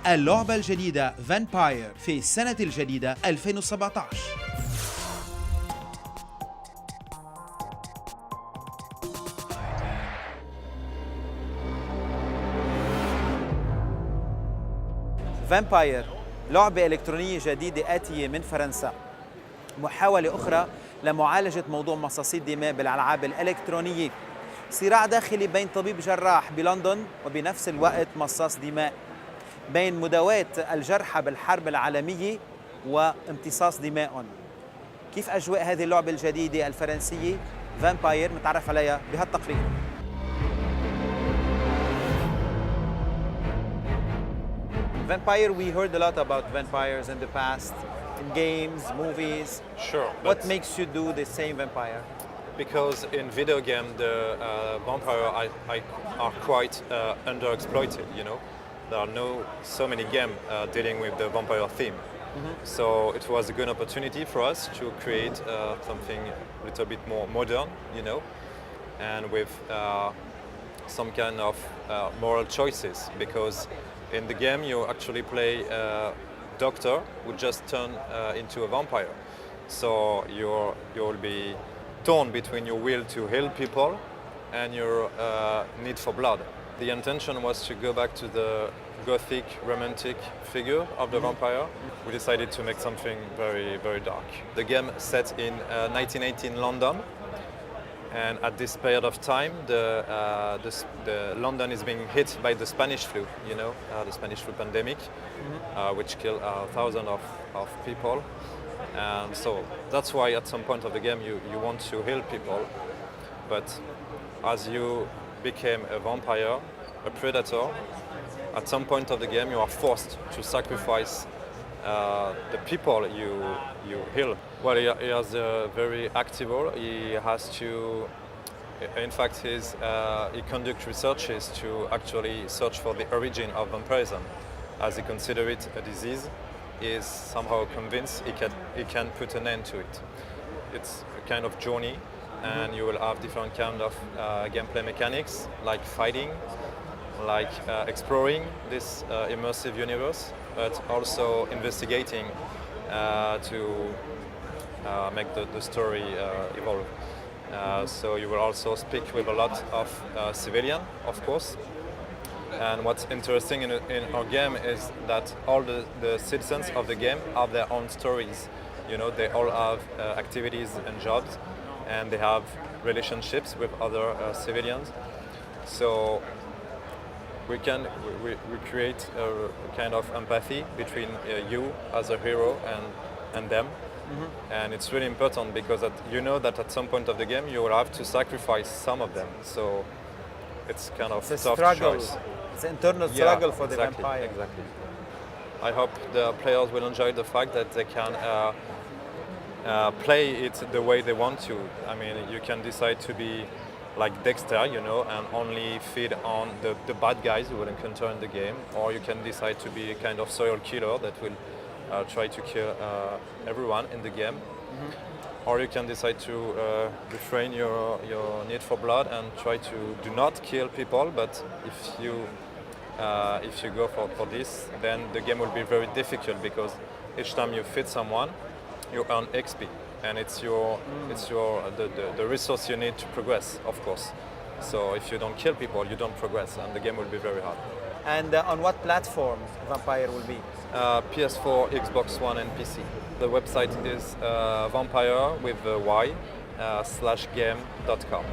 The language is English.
اللعبة الجديدة فامباير في السنة الجديدة 2017. فامباير لعبة إلكترونية جديدة آتية من فرنسا، محاولة أخرى لمعالجة موضوع مصاصي الدماء بالألعاب الإلكترونية. صراع داخلي بين طبيب جراح بلندن وبنفس الوقت مصاص دماء، بين مداواة الجرحى بالحرب العالمية وامتصاص دمائهم. كيف أجواء هذه اللعبة الجديدة الفرنسية فامباير؟ نتعرف عليها بهالتقرير. Vampyr, we heard a lot about vampires in the past, in games, movies. Sure. What makes you do the same vampire? Because in video game the vampire are quite underexploited. You know, there are so many games dealing with the vampire theme. So it was a good opportunity for us to create something a little bit more modern, you know, and with some kind of moral choices, because in the game you actually play a doctor who just turned into a vampire. So you'll be torn between your will to heal people and your need for blood. The intention was to go back to the gothic romantic figure of the vampire. We decided to make something very, very dark. The game set in 1918 London, and at this period of time the London is being hit by the Spanish flu, you know, the Spanish flu pandemic, which killed thousands of people. And so that's why at some point of the game you want to heal people, but as you became a vampire, a predator, at some point of the game you are forced to sacrifice the people you heal. Well, he has a very active role. He has to, in fact, he conducts researches to actually search for the origin of vampirism, as he considers it a disease. He is somehow convinced he can put an end to it. It's a kind of journey, and you will have different kind of gameplay mechanics, like fighting, like exploring this immersive universe, but also investigating to make the story evolve. So you will also speak with a lot of civilians, of course. And what's interesting in our game is that all the citizens of the game have their own stories. You know, they all have activities and jobs, and they have relationships with other civilians. So we create a kind of empathy between you as a hero and them. And it's really important because you know that at some point of the game you will have to sacrifice some of them. So it's kind of It's a tough struggle. choice. It's an internal struggle for the vampire. Exactly. I hope the players will enjoy the fact that they can play it the way they want to. I mean, you can decide to be like Dexter, you know, and only feed on the bad guys you will encounter in the game, or you can decide to be a kind of serial killer that will try to kill everyone in the game. Or you can decide to refrain your need for blood and try to do not kill people, but if you go for this, then the game will be very difficult, because each time you feed someone, you earn XP, and it's the resource you need to progress, of course. So if you don't kill people, you don't progress, and the game will be very hard. And on what platform Vampyr will be? PS4, Xbox One, and PC. The website is vampyr with a y /game.com.